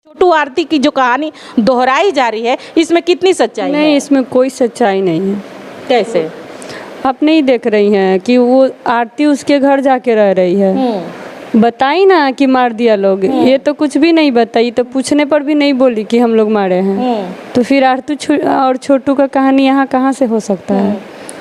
छोटू आरती की जो कहानी दोहराई जा रही है, इसमें कितनी सच्चाई नहीं, है? इसमें कोई सच्चाई नहीं है। कैसे? आप नहीं देख रही हैं कि वो आरती उसके घर जाके रह रही है। बताई ना कि मार दिया लोग, ये तो कुछ भी नहीं बताई, तो पूछने पर भी नहीं बोली कि हम लोग मारे हैं। तो फिर आरती और छोटू का कहानी यहाँ कहाँ से हो सकता है?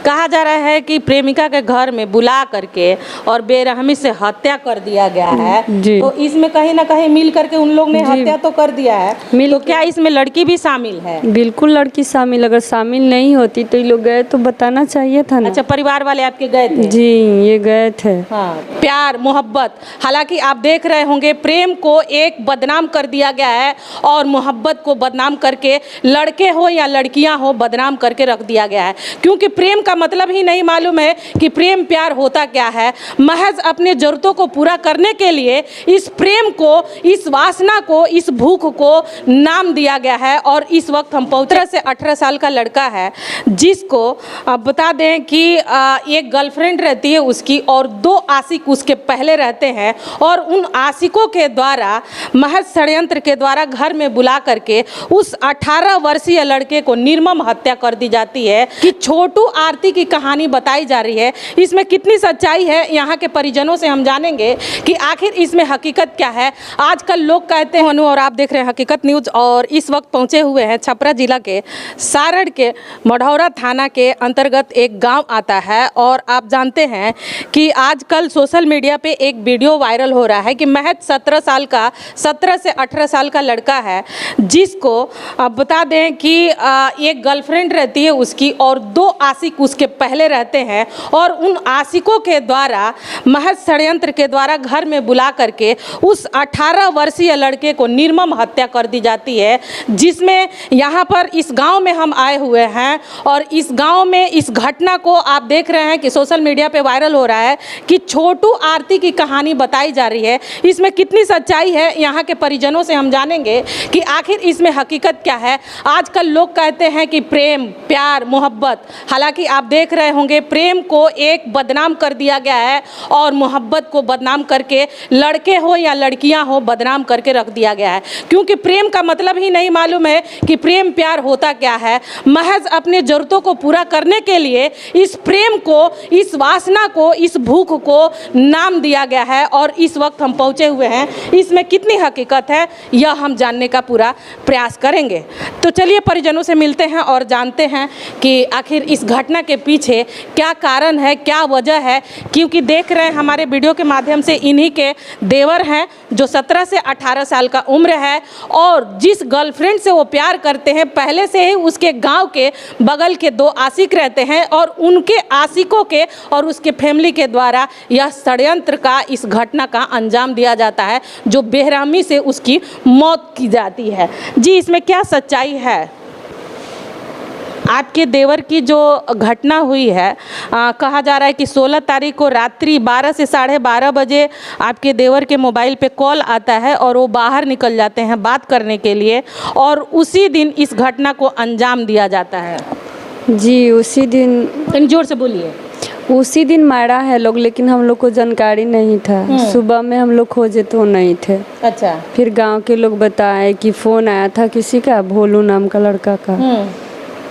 कहा जा रहा है कि प्रेमिका के घर में बुला करके और बेरहमी से हत्या कर दिया गया है। जी। तो इसमें कहीं ना कहीं मिल करके उन लोग ने जी। हत्या तो कर दिया है, तो क्या इसमें लड़की भी शामिल है? बिल्कुल लड़की शामिल, अगर शामिल नहीं होती तो ये लोग गए तो बताना चाहिए था ना। अच्छा, परिवार वाले आपके गए थे? जी, ये गए थे। हाँ, प्यार मोहब्बत, हालांकि आप देख रहे होंगे प्रेम को एक बदनाम कर दिया गया है और मोहब्बत को बदनाम करके, लड़के हो या लड़कियां हो, बदनाम करके रख दिया गया है। क्योंकि प्रेम का मतलब ही नहीं मालूम है कि प्रेम प्यार होता क्या है। महज अपने जरूरतों को पूरा करने के लिए इस प्रेम को, इस वासना को, इस भूख को नाम दिया गया है। और इस वक्त हम 15 से 18 साल का लड़का है, जिसको बता दें कि एक गर्लफ्रेंड रहती है उसकी और 2 आशिक उसके पहले रहते हैं, और उन आशिकों के द्वारा महज षड्यंत्र के द्वारा घर में बुला करके उस 18 वर्षीय लड़के को निर्मम हत्या कर दी जाती है। कि छोटू आरती की कहानी बताई जा रही है, इसमें कितनी सच्चाई है यहाँ के परिजनों से हम जानेंगे कि आखिर इसमें हकीकत क्या है। आजकल लोग कहते हैं, और आप देख रहे हैं हकीकत न्यूज़, और इस वक्त पहुँचे हुए हैं छपरा जिला के सारण के मढ़ौरा थाना के अंतर्गत एक गांव आता है। और आप जानते हैं कि आजकल सोशल मीडिया पे एक वीडियो वायरल हो रहा है कि महज 17 से 18 साल का लड़का है, जिसको बता दें कि एक गर्लफ्रेंड रहती है उसकी और 2 आशिक उसके पहले रहते हैं, और उन आशिकों के द्वारा महज षड्यंत्र के द्वारा घर में बुला करके उस 18 वर्षीय लड़के को निर्मम हत्या कर दी जाती है। जिसमें यहाँ पर इस गांव में हम आए हुए हैं, और इस गांव में इस घटना को आप देख रहे हैं कि सोशल मीडिया पे वायरल हो रहा है कि छोटू आरती की कहानी बताई जा रही है। इसमें कितनी सच्चाई है यहाँ के परिजनों से हम जानेंगे कि आखिर इसमें हकीकत क्या है। आजकल लोग कहते हैं कि प्रेम प्यार मोहब्बत, हालांकि आप देख रहे होंगे प्रेम को एक बदनाम कर दिया गया है और मोहब्बत को बदनाम करके, लड़के हो या लड़कियां हो, बदनाम करके रख दिया गया है। क्योंकि प्रेम का मतलब ही नहीं मालूम है कि प्रेम प्यार होता क्या है। महज अपने जरूरतों को पूरा करने के लिए इस प्रेम को, इस वासना को, इस भूख को नाम दिया गया है। और इस वक्त हम पहुंचे हुए हैं, इसमें कितनी हकीकत है यह हम जानने का पूरा प्रयास करेंगे। तो चलिए परिजनों से मिलते हैं और जानते हैं कि आखिर इस घटना के पीछे क्या कारण है, क्या वजह है। क्योंकि देख रहे हैं हमारे वीडियो के माध्यम से इन्हीं के देवर हैं जो 17 से 18 साल का उम्र है, और जिस गर्लफ्रेंड से वो प्यार करते हैं पहले से ही उसके गांव के बगल के 2 आशिक रहते हैं, और उनके आशिकों के और उसके फैमिली के द्वारा यह षड्यंत्र का, इस घटना का अंजाम दिया जाता है, जो बेरहमी से उसकी मौत की जाती है। जी, इसमें क्या सच्चाई है? आपके देवर की जो घटना हुई है, कहा जा रहा है कि 16 तारीख को रात्रि 12 से 12:30 बजे आपके देवर के मोबाइल पे कॉल आता है और वो बाहर निकल जाते हैं बात करने के लिए, और उसी दिन इस घटना को अंजाम दिया जाता है। जी, उसी दिन, कहीं जोर से बोलिए। उसी दिन मारा है लोग, लेकिन हम लोग को जानकारी नहीं था। सुबह में हम लोग खोजे तो नहीं थे। अच्छा। फिर गांव के लोग बताए कि फ़ोन आया था किसी का, भोलू नाम का लड़का का,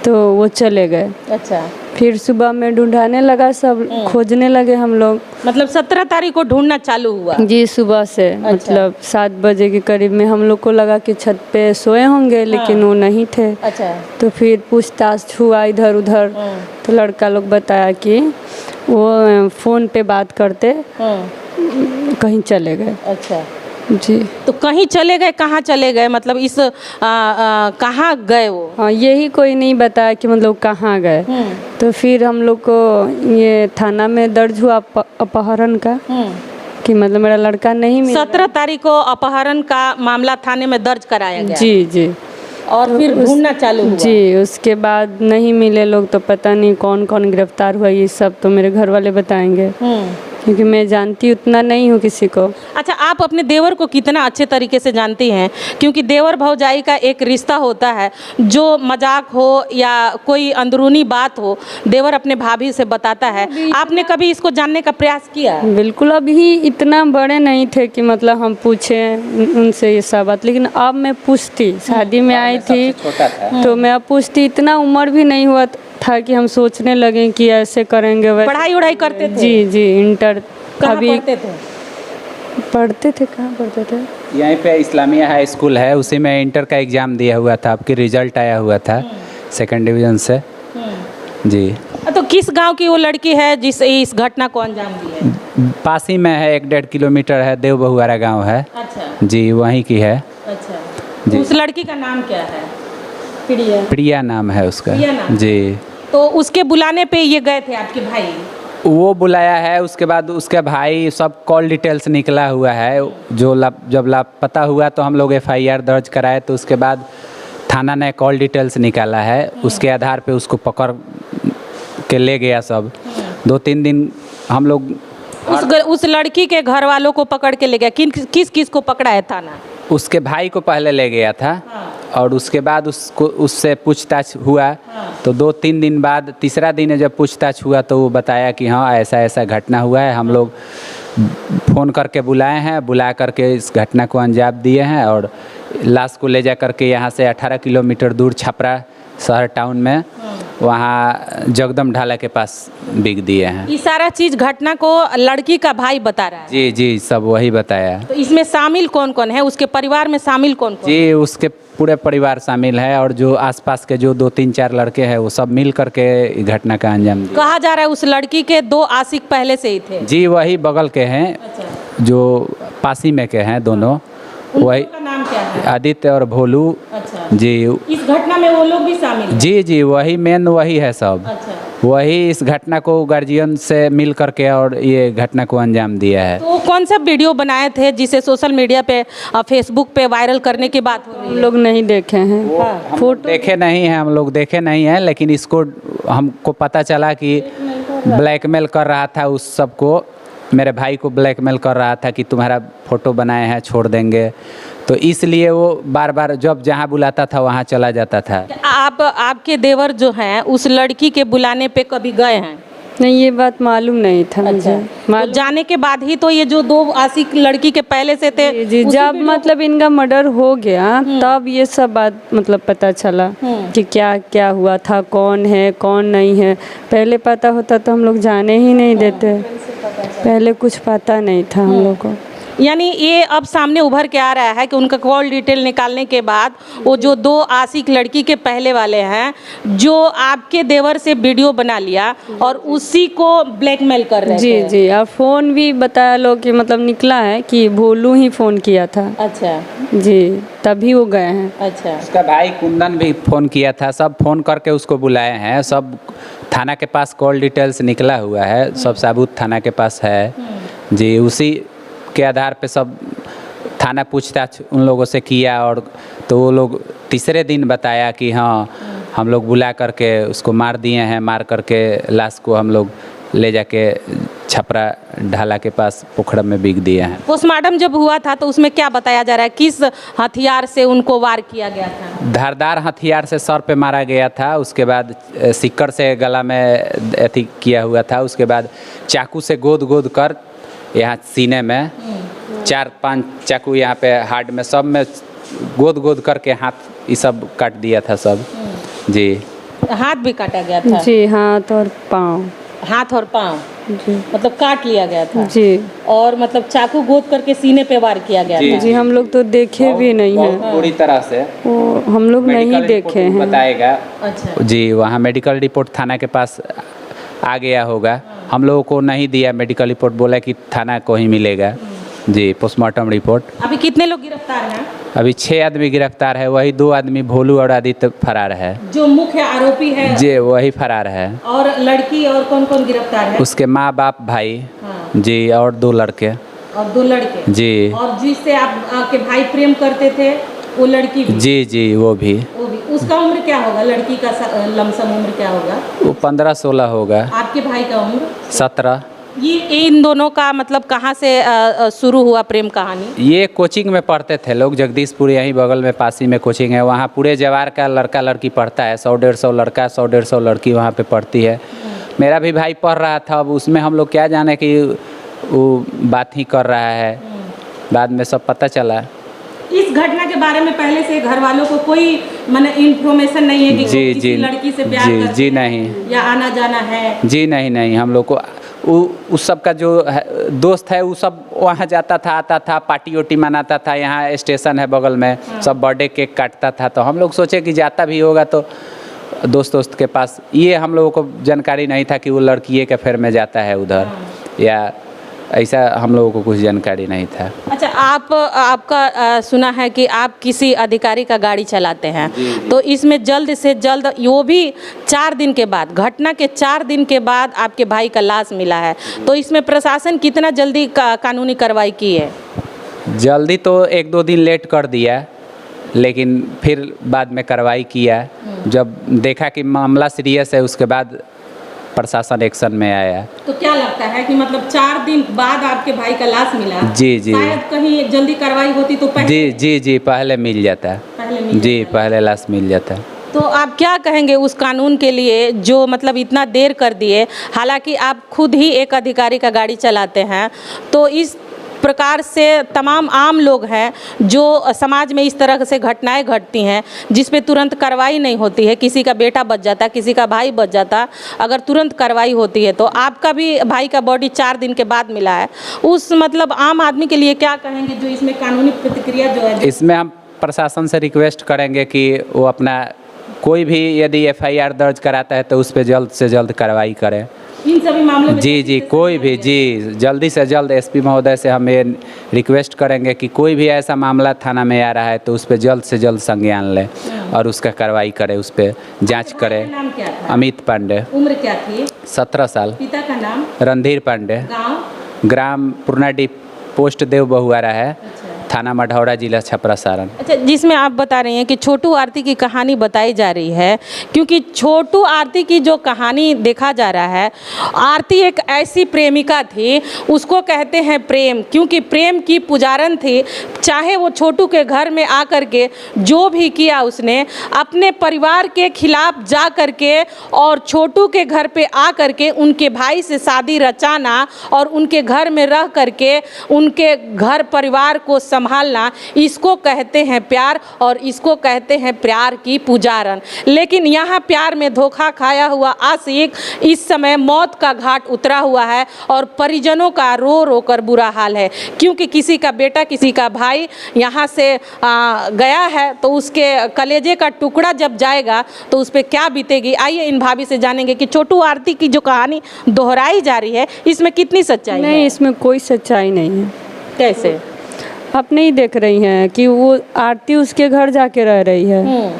तो वो चले गए। अच्छा। फिर सुबह में ढूंढाने लगा, सब खोजने लगे हम लोग। मतलब 17 तारीख को ढूंढना चालू हुआ? जी, सुबह से। अच्छा। मतलब 7 बजे के करीब में हम लोग को लगा कि छत पे सोए होंगे, लेकिन वो नहीं थे। अच्छा। तो फिर पूछताछ हुआ इधर उधर, तो लड़का लोग बताया कि वो फ़ोन पे बात करते कहीं चले गए। अच्छा जी। तो कहीं चले गए, कहाँ चले गए? मतलब इस कहाँ गए वो? हाँ, यही कोई नहीं बताया कि मतलब कहाँ गए। तो फिर हम लोग को ये थाना में दर्ज हुआ अपहरण का, कि मतलब मेरा लड़का नहीं मिला। 17 तारीख को अपहरण का मामला थाने में दर्ज कराया गया। जी जी। और तो फिर ढूंढना चालू हुआ? जी, उसके बाद नहीं मिले लोग, तो पता नहीं कौन कौन गिरफ्तार हुआ, ये सब तो मेरे घर वाले बताएंगे क्योंकि मैं जानती उतना नहीं हूँ किसी को। अच्छा, आप अपने देवर को कितना अच्छे तरीके से जानती हैं? क्योंकि देवर भौजाई का एक रिश्ता होता है, जो मजाक हो या कोई अंदरूनी बात हो, देवर अपने भाभी से बताता है। आपने कभी इसको जानने का प्रयास किया? बिल्कुल, अभी इतना बड़े नहीं थे कि मतलब हम पूछें उनसे ये सब बात, लेकिन अब मैं पूछती। शादी में आई थी तो मैं अब पूछती। इतना उम्र भी नहीं हुआ था कि हम सोचने लगे कि ऐसे करेंगे वैसे। पढ़ाई उड़ाई करते थे? जी जी, इंटर। कहाँ अभी पढ़ते थे? कहाँ पढ़ते थे? यहीं पे इस्लामिया हाई स्कूल है, उसी में इंटर का एग्ज़ाम दिया हुआ था। आपकी रिजल्ट आया हुआ था 2nd डिवीज़न से। जी। तो किस गांव की वो लड़की है जिसे इस घटना को अंजाम दी है? पास ही में है, 1-1.5 किलोमीटर है, देव बहुआरा गाँव है। अच्छा जी, वहीं की है। अच्छा, जी। उस लड़की का नाम क्या है? प्रिया नाम है उसका। प्रिया नाम? जी। तो उसके बुलाने पे ये गए थे आपके भाई? वो बुलाया है, उसके बाद उसके भाई सब कॉल डिटेल्स निकला हुआ है। जो जब लापता हुआ तो हम लोग FIR दर्ज कराए, तो उसके बाद थाना ने कॉल डिटेल्स निकाला है। उसके आधार पे उसको पकड़ के ले गया सब। 2-3 दिन हम लोग उस लड़की के घर वालों को पकड़ के ले गया। किस किस को पकड़ा है थाना? उसके भाई को पहले ले गया था। और उसके बाद उससे पूछताछ हुआ। तो 2-3 दिन बाद तीसरा दिन जब पूछताछ हुआ तो वो बताया कि हाँ ऐसा ऐसा घटना हुआ है। हम लोग फ़ोन करके बुलाए हैं, बुला करके इस घटना को अंजाम दिए हैं और लाश को ले जा करके यहाँ से 18 किलोमीटर दूर छपरा शहर टाउन में वहाँ जगदम ढाला के पास बिक दिए हैं। ये सारा चीज़ घटना को लड़की का भाई बता रहा है? जी जी, सब वही बताया। तो इसमें शामिल कौन कौन है? उसके परिवार में शामिल कौन कौन? जी, उसके पूरे परिवार शामिल है और जो आसपास के जो 2-3-4 लड़के हैं वो सब मिल करके घटना का अंजाम दिया। कहा जा रहा है उस लड़की के 2 आशिक पहले से ही थे? जी, वही बगल के हैं। अच्छा। जो पासी में के हैं दोनों। वही का नाम क्या है? आदित्य और भोलू। अच्छा। जी। इस घटना में वो लोग भी शामिल हैं? जी जी, वही मेन वही है सब। अच्छा। वही इस घटना को गार्जियन से मिल करके और ये घटना को अंजाम दिया है। तो कौन सा वीडियो बनाए थे जिसे सोशल मीडिया पे फेसबुक पे वायरल करने की बात हो रही हम है? लोग नहीं देखे हैं। हम लोग देखे नहीं हैं, हम लोग देखे नहीं हैं, लेकिन इसको हमको पता चला कि ब्लैकमेल कर रहा था उस सबको। मेरे भाई को ब्लैकमेल कर रहा था कि तुम्हारा फ़ोटो बनाए हैं छोड़ देंगे, तो इसलिए वो बार बार जब जहाँ बुलाता था वहाँ चला जाता था। आपके देवर जो हैं उस लड़की के बुलाने पे कभी गए हैं? नहीं, ये बात मालूम नहीं था मुझे। तो जाने के बाद ही तो ये जो 2 आशिक लड़की के पहले से थे। जी, जब मतलब इनका मर्डर हो गया तब ये सब बात मतलब पता चला कि क्या क्या हुआ था, कौन है कौन नहीं है। पहले पता होता तो हम लोग जाने ही नहीं देते। पहले कुछ पता नहीं था हम लोग को। यानी ये अब सामने उभर के आ रहा है कि उनका कॉल डिटेल निकालने के बाद वो जो 2 आशिक लड़की के पहले वाले हैं, जो आपके देवर से वीडियो बना लिया और उसी को ब्लैकमेल कर रहे जी थे। जी, और फ़ोन भी बताया लोग कि मतलब निकला है कि भोलू ही फ़ोन किया था। अच्छा जी, तभी वो गए हैं। अच्छा। उसका भाई कुंदन भी फ़ोन किया था, सब फ़ोन करके उसको बुलाए हैं। सब थाना के पास कॉल डिटेल्स निकला हुआ है, सब साबुत थाना के पास है। जी, उसी के आधार पे सब थाना पूछताछ उन लोगों से किया और तो वो लोग तीसरे दिन बताया कि हाँ हम लोग बुला करके उसको मार दिए हैं। मार करके लाश को हम लोग ले जाके छपरा ढाला के पास पोखरा में बिक दिए हैं। पोस्टमार्टम जब हुआ था तो उसमें क्या बताया जा रहा है? किस हथियार से उनको वार किया गया था? धारदार हथियार से सर पे मारा गया था। उसके बाद सिक्कर से गला में अथी किया हुआ था। उसके बाद चाकू से गोद गोद कर यहाँ सीने में 4-5 चाकू यहाँ पे हार्ड में सब में गोद गोद करके हाथ ये सब काट दिया था सब। जी, हाथ भी काटा गया था? जी, हाथ और पाँव। हाथ और पाँव जी मतलब काट लिया गया था? जी। और मतलब चाकू गोद करके सीने पे वार किया गया था? जी, हम लोग तो देखे भी नहीं हैं। बहुत बुरी तरह से वो हम लोग नहीं देखे हैं। बताएगा। अच्छा जी, वहाँ मेडिकल रिपोर्ट थाना के पास आ गया होगा। हम लोगों को नहीं दिया मेडिकल रिपोर्ट, बोला कि थाना को ही मिलेगा। जी, पोस्टमार्टम रिपोर्ट। अभी कितने लोग गिरफ्तार हैं? अभी 6 आदमी गिरफ्तार है। वही 2 आदमी भोलू और आदित्य फरार है। जो मुख्य आरोपी है जी, वही फरार है। और लड़की और कौन कौन गिरफ्तार है? उसके माँ बाप भाई। हाँ। जी, और 2 लड़के। और 2 लड़के? जी। और जिससे आपके भाई प्रेम करते थे वो लड़की भी? जी जी, वो भी। उसका उम्र क्या होगा? लड़की का लमसम उम्र क्या होगा? वो 15-16 होगा। आपके भाई का उम्र? 17। ये इन दोनों का मतलब कहाँ से शुरू हुआ प्रेम कहानी? ये कोचिंग में पढ़ते थे लोग, जगदीशपुर यहीं बगल में पासी में कोचिंग है, वहाँ पूरे जवार का लड़का लड़की पढ़ता है, 100-150 लड़का 100-150 लड़की वहाँ पे पढ़ती है। मेरा भी भाई पढ़ रहा था, अब उसमें हम लोग क्या जाने कि वो बात ही कर रहा है, बाद में सब पता चला। इस घटना के बारे में पहले से घर वालों को कोई माने इन्फॉर्मेशन नहीं है कि जी वो किसी जी लड़की से प्यार जी करते जी हैं नहीं या आना जाना है? जी नहीं, हम लोग को उस सब का जो दोस्त है वो सब वहाँ जाता था, आता था, पार्टी वार्टी मनाता था, यहाँ स्टेशन है बगल में, सब बर्थडे केक काटता था। तो हम लोग सोचे कि जाता भी होगा तो दोस्त के पास, ये हम लोगों को जानकारी नहीं था कि वो लड़की के फेर में जाता है उधर, या ऐसा हम लोगों को कुछ जानकारी नहीं था। अच्छा, आपका सुना है कि आप किसी अधिकारी का गाड़ी चलाते हैं, तो इसमें जल्द से जल्द, वो भी 4 दिन के बाद, घटना के 4 दिन के बाद आपके भाई का लाश मिला है, तो इसमें प्रशासन कितना जल्दी कानूनी कार्रवाई की है? जल्दी तो 1-2 दिन लेट कर दिया, लेकिन फिर बाद में कार्रवाई किया। जब देखा कि मामला सीरियस है, उसके बाद प्रशासन एक्शन में आया। तो क्या लगता है कि मतलब 4 दिन बाद आपके भाई का लाश मिला? जी जी शायद कहीं जल्दी कार्रवाई होती तो पहले जी पहले मिल जाता है, पहले लाश मिल जाता है। तो आप क्या कहेंगे उस कानून के लिए जो मतलब इतना देर कर दिए? हालांकि आप खुद ही एक अधिकारी का गाड़ी चलाते हैं, तो इस प्रकार से तमाम आम लोग हैं जो समाज में इस तरह से घटनाएं घटती हैं जिस पे तुरंत कार्रवाई नहीं होती है, किसी का बेटा बच जाता, किसी का भाई बच जाता, अगर तुरंत कार्रवाई होती है। तो आपका भी भाई का बॉडी 4 दिन के बाद मिला है, उस मतलब आम आदमी के लिए क्या कहेंगे जो इसमें कानूनी प्रतिक्रिया जो है? इसमें हम प्रशासन से रिक्वेस्ट करेंगे कि वो अपना कोई भी यदि FIR दर्ज कराता है तो उस पर जल्द से जल्द कार्रवाई करें। इन सभी मामलों में जी कोई भी जल्दी से जल्द SP महोदय से हम ये रिक्वेस्ट करेंगे कि कोई भी ऐसा मामला थाना में आ रहा है तो उस पर जल्द से जल्द संज्ञान लें और उसका कार्रवाई करें, उस पर जांच करें। नाम क्या था? अमित पांडे। उम्र क्या थी? 17 साल। पिता का नाम? रणधीर पांडे। गांव? ग्राम पूर्णाडी, पोस्ट देव बहुआरा है, थाना मढ़ौरा, जिला छपरा सारण। अच्छा, जिसमें आप बता रही हैं कि छोटू आरती की कहानी बताई जा रही है, क्योंकि छोटू आरती की जो कहानी देखा जा रहा है, आरती एक ऐसी प्रेमिका थी, उसको कहते हैं प्रेम, क्योंकि प्रेम की पुजारन थी। चाहे वो छोटू के घर में आकर के जो भी किया उसने, अपने परिवार के खिलाफ जा कर के और छोटू के घर पे आ कर के उनके भाई से शादी रचाना और उनके घर में रह करके उनके घर परिवार को संभालना, इसको कहते हैं प्यार और इसको कहते हैं प्यार की पुजारन। लेकिन यहाँ प्यार में धोखा खाया हुआ आशिक इस समय मौत का घाट उतरा हुआ है और परिजनों का रो रो कर बुरा हाल है, क्योंकि किसी का बेटा, किसी का भाई यहाँ से गया है, तो उसके कलेजे का टुकड़ा जब जाएगा तो उस पर क्या बीतेगी। आइए इन भाभी से जानेंगे कि छोटू आरती की जो कहानी दोहराई जा रही है, इसमें कितनी सच्चाई है? नहीं, इसमें कोई सच्चाई नहीं है। कैसे? आप नहीं देख रही हैं कि वो आरती उसके घर जाके रह रही है।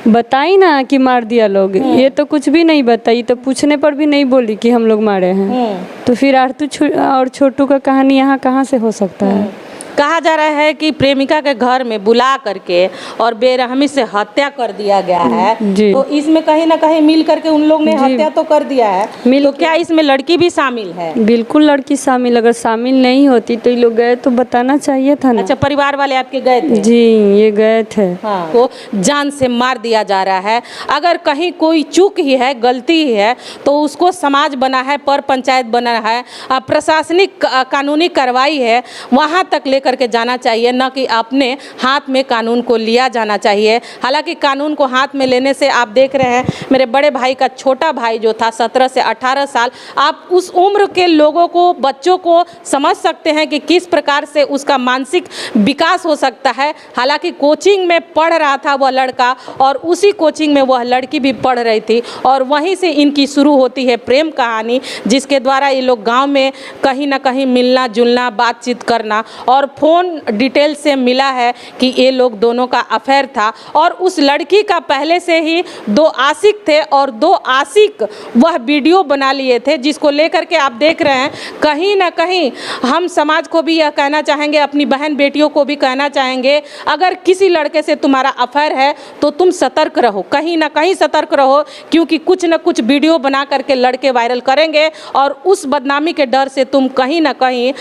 बताई ना कि मार दिया लोग, ये तो कुछ भी नहीं बताई, तो पूछने पर भी नहीं बोली कि हम लोग मारे हैं। तो फिर आरती और छोटू का कहानी यहाँ कहाँ से हो सकता है? कहा जा रहा है कि प्रेमिका के घर में बुला करके और बेरहमी से हत्या कर दिया गया है। जी। तो इसमें कहीं ना कहीं मिल करके उन लोग ने हत्या तो कर दिया है, तो क्या इसमें लड़की भी शामिल है? बिल्कुल लड़की शामिल, अगर शामिल नहीं होती तो ये लोग गए तो बताना चाहिए था ना। अच्छा, परिवार वाले आपके गए थे? जी, ये गए थे। हाँ। को जान से मार दिया जा रहा है। अगर कहीं कोई चूक ही है, गलती ही है, तो उसको समाज बना है, पर पंचायत बना है, प्रशासनिक कानूनी कार्रवाई है, वहाँ तक लेकर के जाना चाहिए, न कि अपने हाथ में कानून को लिया जाना चाहिए। हालांकि कानून को हाथ में लेने से आप देख रहे हैं, मेरे बड़े भाई का छोटा भाई जो था 17 से 18 साल, आप उस उम्र के लोगों को, बच्चों को समझ सकते हैं कि किस प्रकार से उसका मानसिक विकास हो सकता है। हालांकि कोचिंग में पढ़ रहा था वह लड़का और उसी कोचिंग में वह लड़की भी पढ़ रही थी और वहीं से इनकी शुरू होती है प्रेम कहानी, जिसके द्वारा ये लोग गाँव में कहीं ना कहीं मिलना जुलना, बातचीत करना और फ़ोन डिटेल से मिला है कि ये लोग दोनों का अफेयर था और उस लड़की का पहले से ही 2 आशिक थे और 2 आशिक वह वीडियो बना लिए थे, जिसको लेकर के आप देख रहे हैं। कहीं ना कहीं हम समाज को भी यह कहना चाहेंगे, अपनी बहन बेटियों को भी कहना चाहेंगे, अगर किसी लड़के से तुम्हारा अफेयर है तो तुम सतर्क रहो, कहीं ना कहीं सतर्क रहो, क्योंकि कुछ न कुछ वीडियो बना करके लड़के वायरल करेंगे और उस बदनामी के डर से तुम कहीं ना कहीं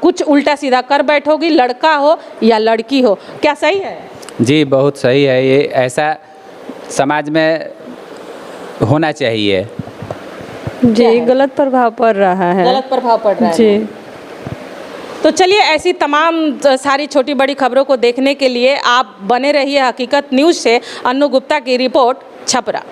कुछ उल्टा सीधा कर बैठोगी, लड़का हो या लड़की हो। क्या सही है? जी बहुत सही है, ये ऐसा समाज में होना चाहिए। जी गलत प्रभाव पड़ रहा है। गलत प्रभाव पड़ रहा है जी। तो चलिए, ऐसी तमाम सारी छोटी बड़ी खबरों को देखने के लिए आप बने रहिए हकीकत न्यूज़ से। अन्नू गुप्ता की रिपोर्ट, छपरा।